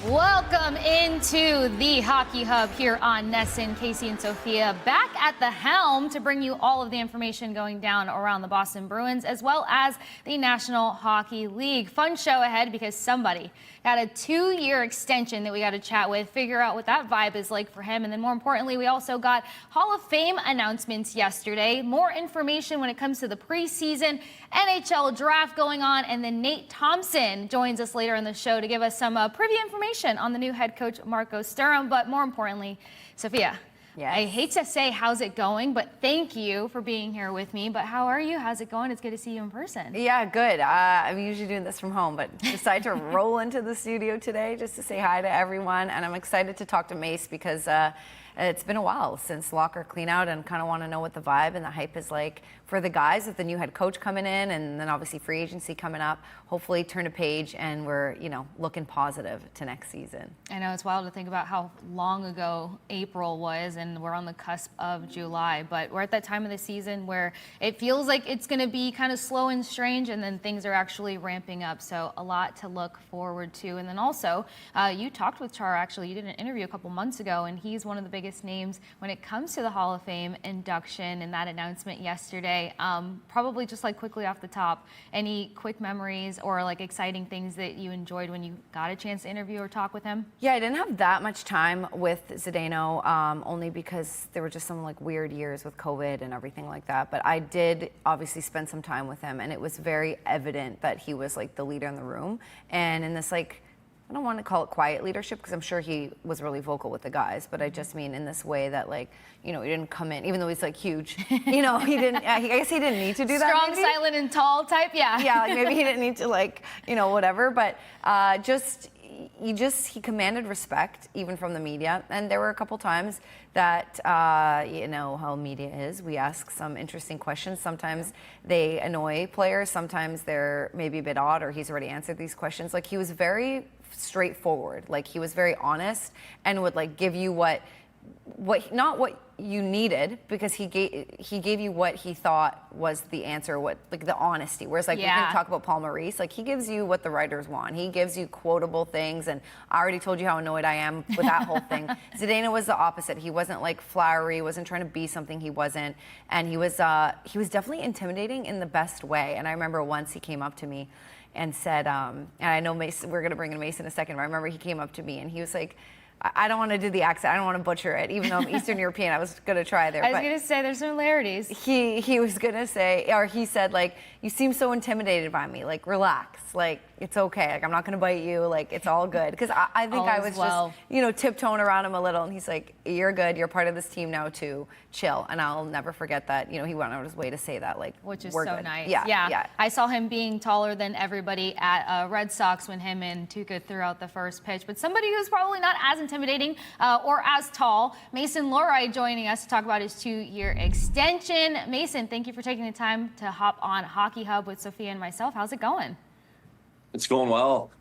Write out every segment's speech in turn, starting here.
Welcome into the Hockey Hub here on NESN. Kasey and Sophia back at the helm to bring you all of the information going down around the Boston Bruins as well as the National Hockey League. Fun show ahead because somebody got a 2-year extension that we got to chat with, figure out what that vibe is like for him. And then more importantly, we also got Hall of Fame announcements yesterday. More information when it comes to the preseason, NHL draft going on. And then Nate Thompson joins us later in the show to give us some preview information on the new head coach, Marco Sturm. But more importantly, Sophia, yes. I hate to say how's it going, but thank you for being here with me. But how are you? How's it going? It's good to see you in person. Yeah, good. I'm usually doing this from home, but decided to roll into the studio today just to say hi to everyone. And I'm excited to talk to Mace because it's been a while since locker clean out and kind of want to know what the vibe and the hype is like for the guys with the new head coach coming in and then obviously free agency coming up. Hopefully turn a page and we're, looking positive to next season. I know it's wild to think about how long ago April was and we're on the cusp of July, but we're at that time of the season where it feels like it's going to be kind of slow and strange and then things are actually ramping up. So a lot to look forward to. And then also you talked with Char, actually, you did an interview a couple months ago and he's one of the biggest names when it comes to the Hall of Fame induction and that announcement yesterday. Probably just like quickly off the top, any quick memories or like exciting things that you enjoyed when you got a chance to interview or talk with him? Yeah, I didn't have that much time with Zdeno, only because there were just some like weird years with COVID and everything like that. But I did obviously spend some time with him and it was very evident that he was like the leader in the room. And in this I don't want to call it quiet leadership because I'm sure he was really vocal with the guys, but I just mean in this way that he didn't come in, even though he's like huge, he didn't, I guess he didn't need to do that. Strong, silent, and tall type, yeah. Yeah, like maybe he didn't need to whatever, but he commanded respect even from the media. And there were a couple times that, how media is, we ask some interesting questions. Sometimes they annoy players. Sometimes they're maybe a bit odd or he's already answered these questions. Like he was very straightforward. Like he was very honest and would give you not what you needed because he gave you what he thought was the answer, the honesty. Whereas we can talk about Paul Maurice, he gives you what the writers want. He gives you quotable things, and I already told you how annoyed I am with that whole thing. Zdeno was the opposite. He wasn't flowery, wasn't trying to be something he wasn't, and he was definitely intimidating in the best way. And I remember once he came up to me and said, and I know Mason, we're gonna bring in Mason in a second, but I remember he came up to me and he was like, I don't want to do the accent. I don't want to butcher it, even though I'm Eastern European. I was going to try there. I was going to say there's similarities. He was going to say, or he said, you seem so intimidated by me. Relax. It's okay. I'm not going to bite you. It's all good. Because I think I was just, tiptoeing around him a little. And he's like, you're good. You're part of this team now, too. Chill. And I'll never forget that. He went out of his way to say that. Which is we're so good. nice. Yeah. I saw him being taller than everybody at Red Sox when him and Tuukka threw out the first pitch. But somebody who's probably not as intimidating or as tall, Mason Lohrei joining us to talk about his 2-year extension. Mason, thank you for taking the time to hop on Hockey Hub with Sophia and myself. How's it going? It's going well.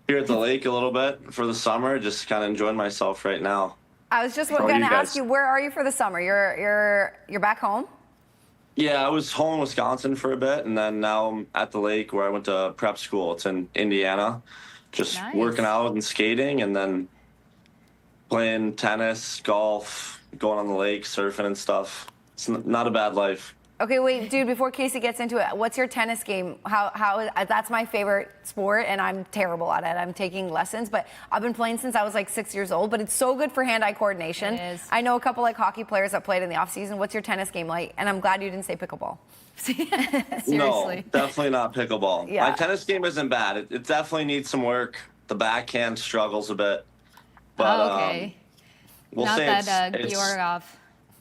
Here at the lake a little bit for the summer, just kind of enjoying myself right now. I was just going to ask you, where are you for the summer? You're back home? Yeah, I was home in Wisconsin for a bit, and then now I'm at the lake where I went to prep school. It's in Indiana. Just working out and skating, and then playing tennis, golf, going on the lake, surfing and stuff. It's not a bad life. Okay, wait, dude, before Kasey gets into it, what's your tennis game? How that's my favorite sport, and I'm terrible at it. I'm taking lessons, but I've been playing since I was 6 years old, but it's so good for hand-eye coordination. It is. I know a couple hockey players that played in the off-season. What's your tennis game like? And I'm glad you didn't say pickleball. Seriously. No, definitely not pickleball. Yeah. My tennis game isn't bad. It definitely needs some work. The backhand struggles a bit. But, okay. We'll not say that it's Georgov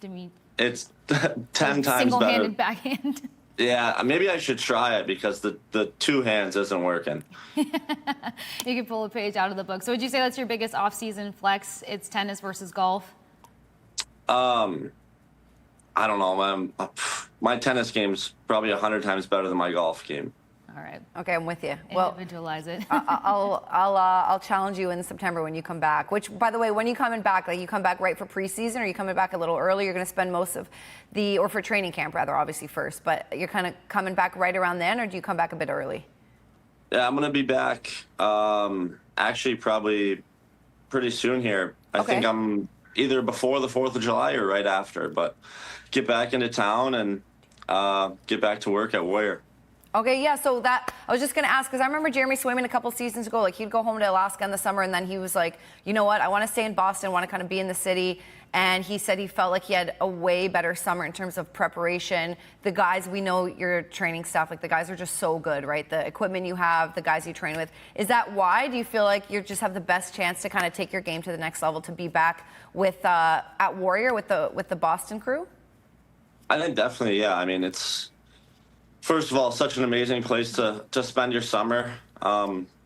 to me. It's 10 times better. Single-handed backhand. Yeah, maybe I should try it because the two hands isn't working. You can pull a page out of the book. So would you say that's your biggest off-season flex? It's tennis versus golf? I don't know. My tennis game's probably 100 times better than my golf game. All right. Okay, I'm with you. Individualize it. I'll challenge you in September when you come back. Which, by the way, when you coming back, you come back right for preseason, or are you coming back a little early? You're going to spend most of or for training camp rather, obviously first. But you're kind of coming back right around then, or do you come back a bit early? Yeah, I'm going to be back. Actually, probably pretty soon here. I think I'm either before the 4th of July or right after, but get back into town and get back to work at Warrior. Okay, yeah, so that, I was just going to ask, because I remember Jeremy Swayman a couple seasons ago, like he'd go home to Alaska in the summer, and then he was like, you know what, I want to stay in Boston, want to kind of be in the city, and he said he felt like he had a way better summer in terms of preparation. The guys, we know your training staff, like the guys are just so good, right? The equipment you have, the guys you train with. Is that why? Do you feel like you just have the best chance to kind of take your game to the next level, to be back with at Warrior with the Boston crew? I think definitely, yeah. I mean, it's, first of all, such an amazing place to spend your summer.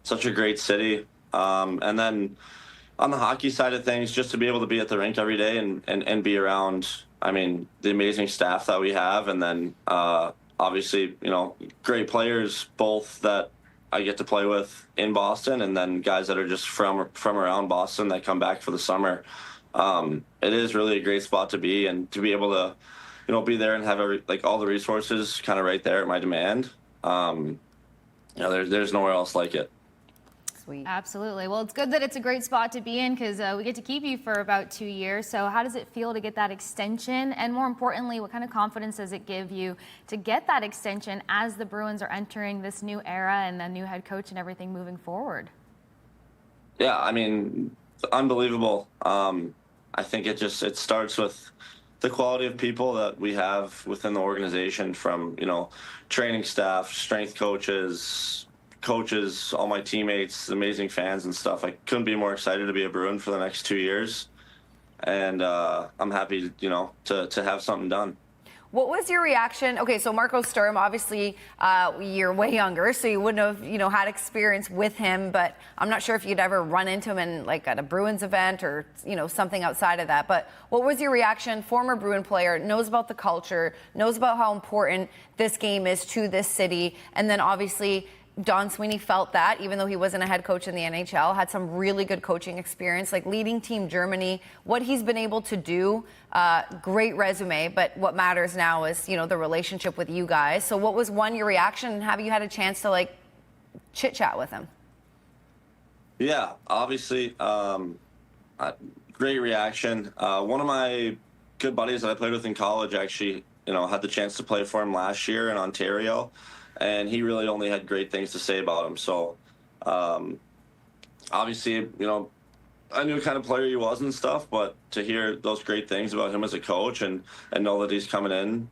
Such a great city. And then on the hockey side of things, just to be able to be at the rink every day and be around, I mean, the amazing staff that we have. And then obviously, you know, great players, both that I get to play with in Boston, and then guys that are just from around Boston that come back for the summer. It is really a great spot to be, and to be able to, you know, be there and have all the resources kind of right there at my demand. You know, there's nowhere else like it. Sweet. Absolutely. Well, it's good that it's a great spot to be in, because we get to keep you for about 2 years. So how does it feel to get that extension? And more importantly, what kind of confidence does it give you to get that extension as the Bruins are entering this new era and the new head coach and everything moving forward? Yeah, I mean, unbelievable. I think it starts with the quality of people that we have within the organization, from, you know, training staff, strength coaches, all my teammates, amazing fans and stuff. I couldn't be more excited to be a Bruin for the next 2 years. And I'm happy, you know, to have something done. What was your reaction? Okay, so Marco Sturm, obviously you're way younger, so you wouldn't have, you know, had experience with him, but I'm not sure if you'd ever run into him in like at a Bruins event or, you know, something outside of that. But what was your reaction? Former Bruin player, knows about the culture, knows about how important this game is to this city, and then obviously Don Sweeney felt that, even though he wasn't a head coach in the NHL, had some really good coaching experience, like leading Team Germany, what he's been able to do, great resume, but what matters now is, you know, the relationship with you guys. So what was, your reaction, and have you had a chance to, like, chit-chat with him? Yeah, obviously, great reaction. One of my good buddies that I played with in college actually, you know, had the chance to play for him last year in Ontario. And he really only had great things to say about him. So, obviously, you know, I knew what kind of player he was and stuff, but to hear those great things about him as a coach and know that he's coming in,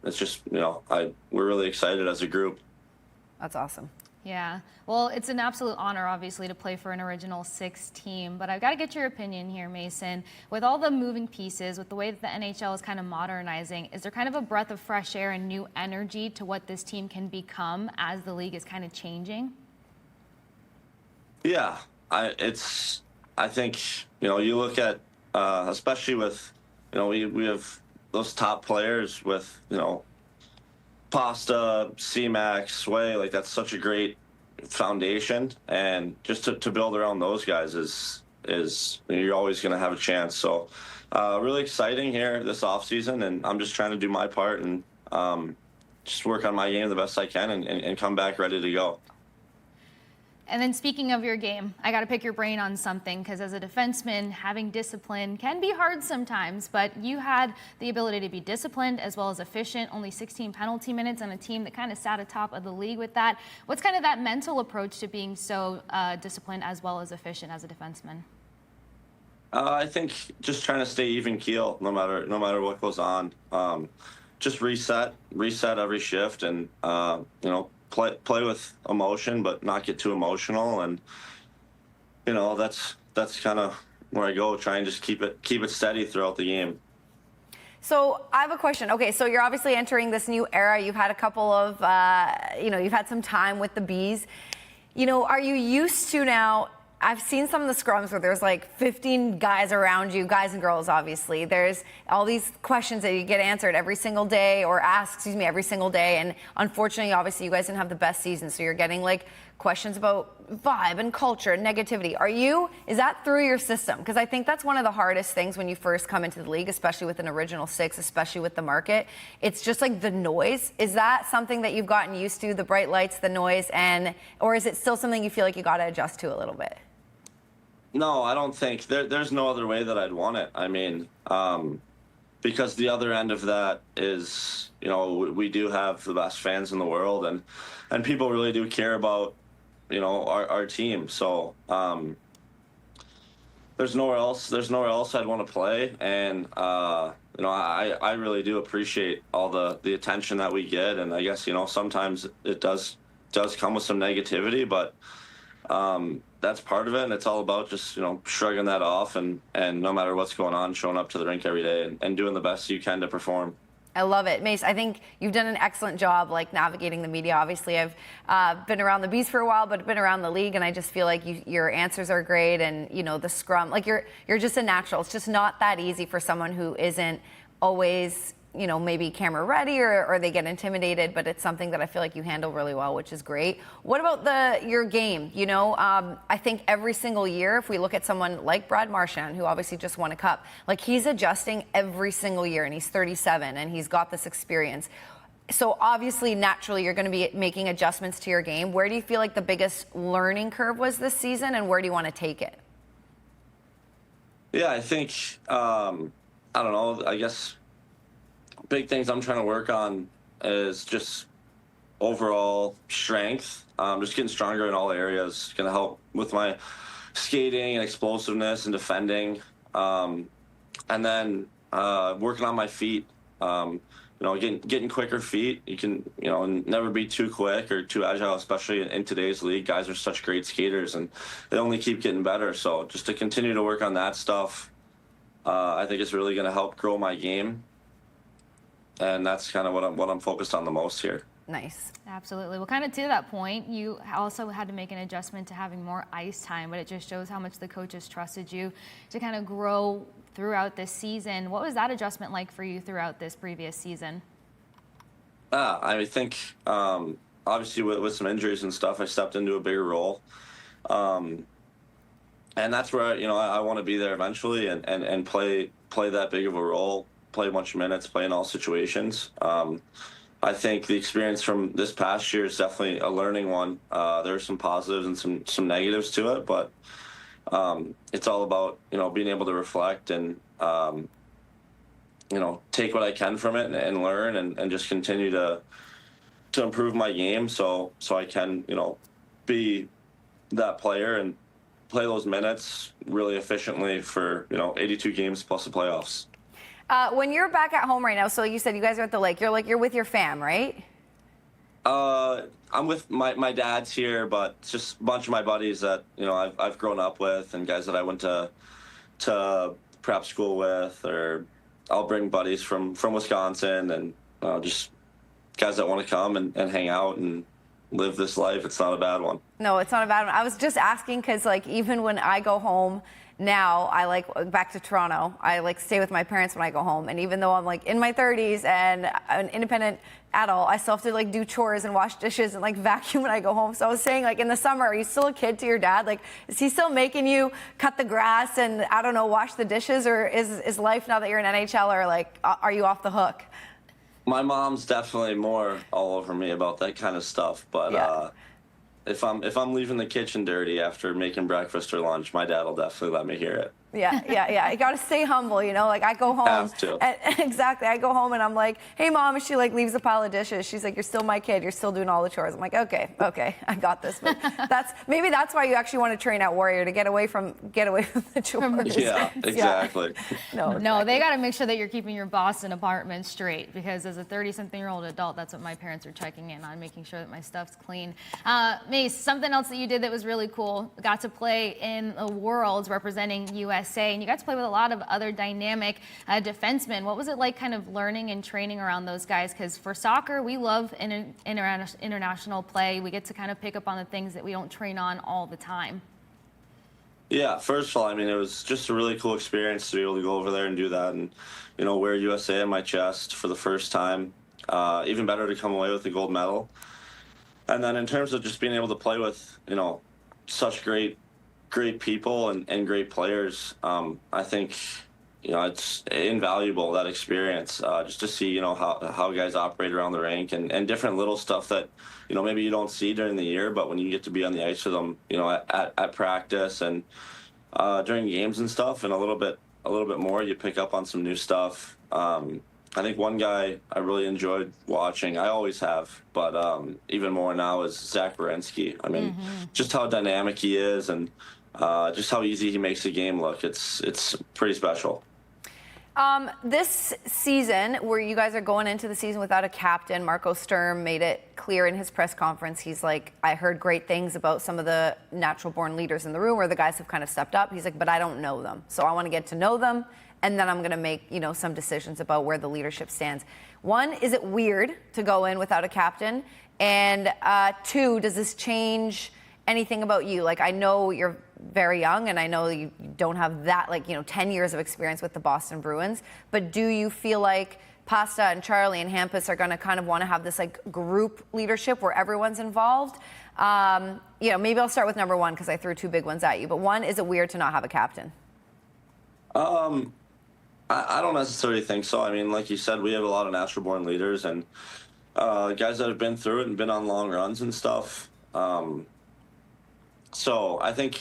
it's just, you know, we're really excited as a group. That's awesome. Yeah, well, it's an absolute honor, obviously, to play for an Original Six team, but I've got to get your opinion here, Mason. With all the moving pieces, with the way that the NHL is kind of modernizing, is there kind of a breath of fresh air and new energy to what this team can become as the league is kind of changing? Yeah, I think, you know, you look at, especially with, you know, we have those top players with, you know, Pasta, C-Max, Sway, like that's such a great foundation, and just to build around those guys is you're always going to have a chance. So really exciting here this offseason, and I'm just trying to do my part and just work on my game the best I can and come back ready to go. And then speaking of your game, I got to pick your brain on something, because as a defenseman, having discipline can be hard sometimes, but you had the ability to be disciplined as well as efficient, only 16 penalty minutes on a team that kind of sat atop of the league with that. What's kind of that mental approach to being so disciplined as well as efficient as a defenseman? I think just trying to stay even keel no matter what goes on. Just reset every shift, and you know, play with emotion, but not get too emotional. And, you know, that's kind of where I go, try and just keep it steady throughout the game. So I have a question. Okay, so you're obviously entering this new era. You've had a couple of, you know, you've had some time with the Bees. You know, are you used to now? I've seen some of the scrums where there's like 15 guys around you, guys and girls, obviously. There's all these questions that you get answered every single day, or asked, every single day. And unfortunately, obviously, you guys didn't have the best season. So you're getting like questions about vibe and culture and negativity. Is that through your system? Because I think that's one of the hardest things when you first come into the league, especially with an Original Six, especially with the market. It's just like the noise. Is that something that you've gotten used to, the bright lights, the noise, or is it still something you feel like you got to adjust to a little bit? No, I don't think there's no other way that I'd want it. I mean, because the other end of that is, we do have the best fans in the world, and people really do care about, our team. So there's nowhere else I'd want to play, and I really do appreciate all the attention that we get, and I guess sometimes it does come with some negativity, but that's part of it, and it's all about just shrugging that off, and no matter what's going on, showing up to the rink every day and doing the best you can to perform. I love it. Mace, I think you've done an excellent job navigating the media. Obviously, I've been around the Bees for a while, but been around the league, and I just feel like your answers are great, and the scrum, you're just a natural. It's just not that easy for someone who isn't always maybe camera ready or they get intimidated, but it's something that I feel like you handle really well, which is great. What about your game? I think every single year, if we look at someone like Brad Marchand, who obviously just won a cup, he's adjusting every single year, and he's 37 and he's got this experience. So obviously, naturally, you're going to be making adjustments to your game. Where do you feel like the biggest learning curve was this season, and where do you want to take it? Yeah, I think, I don't know, I guess big things I'm trying to work on is just overall strength. Just getting stronger in all areas. Going to help with my skating and explosiveness and defending. And then working on my feet. Getting quicker feet. You can, never be too quick or too agile, especially in today's league. Guys are such great skaters, and they only keep getting better. So just to continue to work on that stuff, I think it's really going to help grow my game. And that's kind of what I'm focused on the most here. Nice. Absolutely. Well, kind of to that point, you also had to make an adjustment to having more ice time, but it just shows how much the coaches trusted you to kind of grow throughout this season. What was that adjustment like for you throughout this previous season? I think obviously with some injuries and stuff, I stepped into a bigger role. And that's where, I want to be there eventually and play that big of a role. Play a bunch of minutes, play in all situations. I think the experience from this past year is definitely a learning one. There are some positives and some negatives to it, but it's all about being able to reflect and take what I can from it and learn and just continue to improve my game so I can be that player and play those minutes really efficiently for 82 games plus the playoffs. When you're back at home right now, so you said you guys are at the lake. You're with your fam, right? I'm with my dad's here, but it's just a bunch of my buddies that I've grown up with, and guys that I went to prep school with, or I'll bring buddies from Wisconsin, and just guys that want to come and hang out and live this life. It's not a bad one. No, it's not a bad one. I was just asking because even when I go home now, I back to Toronto, I stay with my parents when I go home. And even though I'm in my 30s and an independent adult, I still have to do chores and wash dishes and vacuum when I go home. So I was saying in the summer, are you still a kid to your dad? Is he still making you cut the grass and I don't know, wash the dishes, or is life now that you're in NHL, or are you off the hook? My mom's definitely more all over me about that kind of stuff, but yeah. If I'm leaving the kitchen dirty after making breakfast or lunch, my dad will definitely let me hear it. Yeah. You got to stay humble, I go home. Have to. Exactly. I go home and I'm like, hey, Mom, and she leaves a pile of dishes. She's like, you're still my kid. You're still doing all the chores. I'm like, okay, I got this. But maybe that's why you actually want to train at Warrior, to get away from the chores. Yeah, exactly. No, they got to make sure that you're keeping your Boston apartment straight, because as a 30-something-year-old adult, that's what my parents are checking in on, making sure that my stuff's clean. Mace, something else that you did that was really cool, got to play in the Worlds representing USA, and you got to play with a lot of other dynamic defensemen. What was it like kind of learning and training around those guys? Because for soccer, we love international play. We get to kind of pick up on the things that we don't train on all the time. Yeah, first of all, it was just a really cool experience to be able to go over there and do that and, wear USA on my chest for the first time. Even better to come away with the gold medal. And then in terms of just being able to play with, such great people and great players, I think, it's invaluable, that experience, just to see, how guys operate around the rink and different little stuff that, maybe you don't see during the year, but when you get to be on the ice with them, at practice and during games and stuff, and a little bit more, you pick up on some new stuff. I think one guy I really enjoyed watching, I always have, but even more now, is Zach Werenski. I mean, just how dynamic he is, and just how easy he makes the game look. It's pretty special. This season, where you guys are going into the season without a captain, Marco Sturm made it clear in his press conference. He's like, I heard great things about some of the natural-born leaders in the room, or the guys have kind of stepped up. He's like, but I don't know them. So I want to get to know them, and then I'm going to make, some decisions about where the leadership stands. One, is it weird to go in without a captain? And two, does this change anything about you? Like, I know you're very young, and I know you don't have that, 10 years of experience with the Boston Bruins, but do you feel like Pasta and Charlie and Hampus are going to kind of want to have this group leadership where everyone's involved? Maybe I'll start with number one, because I threw two big ones at you, but one, is it weird to not have a captain? I don't necessarily think so. I mean, like you said, we have a lot of natural-born leaders, and guys that have been through it and been on long runs and stuff. So I think,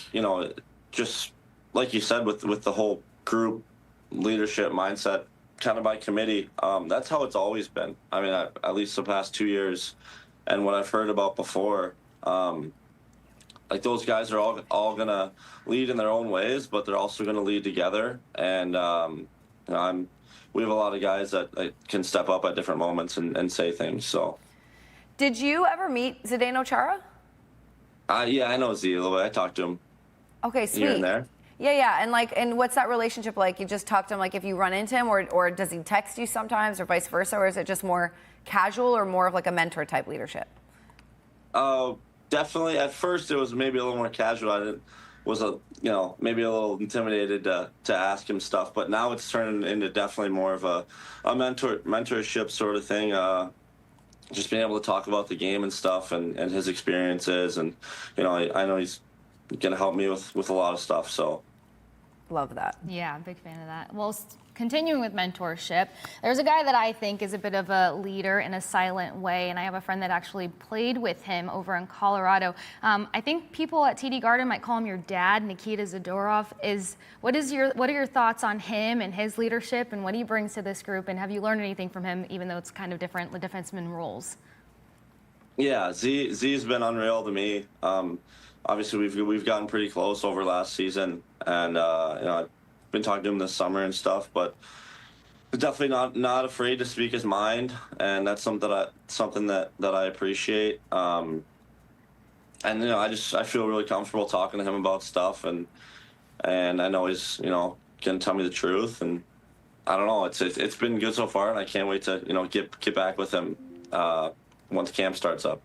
just like you said, with the whole group leadership mindset, kind of by committee, that's how it's always been. I mean, at least the past 2 years, and what I've heard about before, those guys are all going to lead in their own ways, but they're also going to lead together. And, we have a lot of guys that can step up at different moments and say things. So, did you ever meet Zdeno Chara? Yeah, I know Z a little bit. I talked to him. Okay, sweet. Here and there. Yeah. And what's that relationship like? You just talk to him if you run into him, or does he text you sometimes, or vice versa, or is it just more casual, or more of a mentor type leadership? Definitely. At first, it was maybe a little more casual. Maybe a little intimidated to ask him stuff, but now it's turning into definitely more of a mentorship sort of thing. Just being able to talk about the game and stuff, and his experiences, and I know he's gonna help me with a lot of stuff. So, love that. Yeah, big fan of that. Well, continuing with mentorship, there's a guy that I think is a bit of a leader in a silent way, and I have a friend that actually played with him over in Colorado. I think people at TD Garden might call him your dad, Nikita Zadorov. What are your thoughts on him and his leadership, and what he brings to this group, and have you learned anything from him, even though it's kind of different, the defenseman roles? Yeah, Z's been unreal to me. Obviously, we've gotten pretty close over last season, and I've been talking to him this summer and stuff, but definitely not afraid to speak his mind, and that's something that I appreciate. And I feel really comfortable talking to him about stuff, and I know he's gonna tell me the truth, and I don't know, it's been good so far, and I can't wait to get back with him once camp starts up.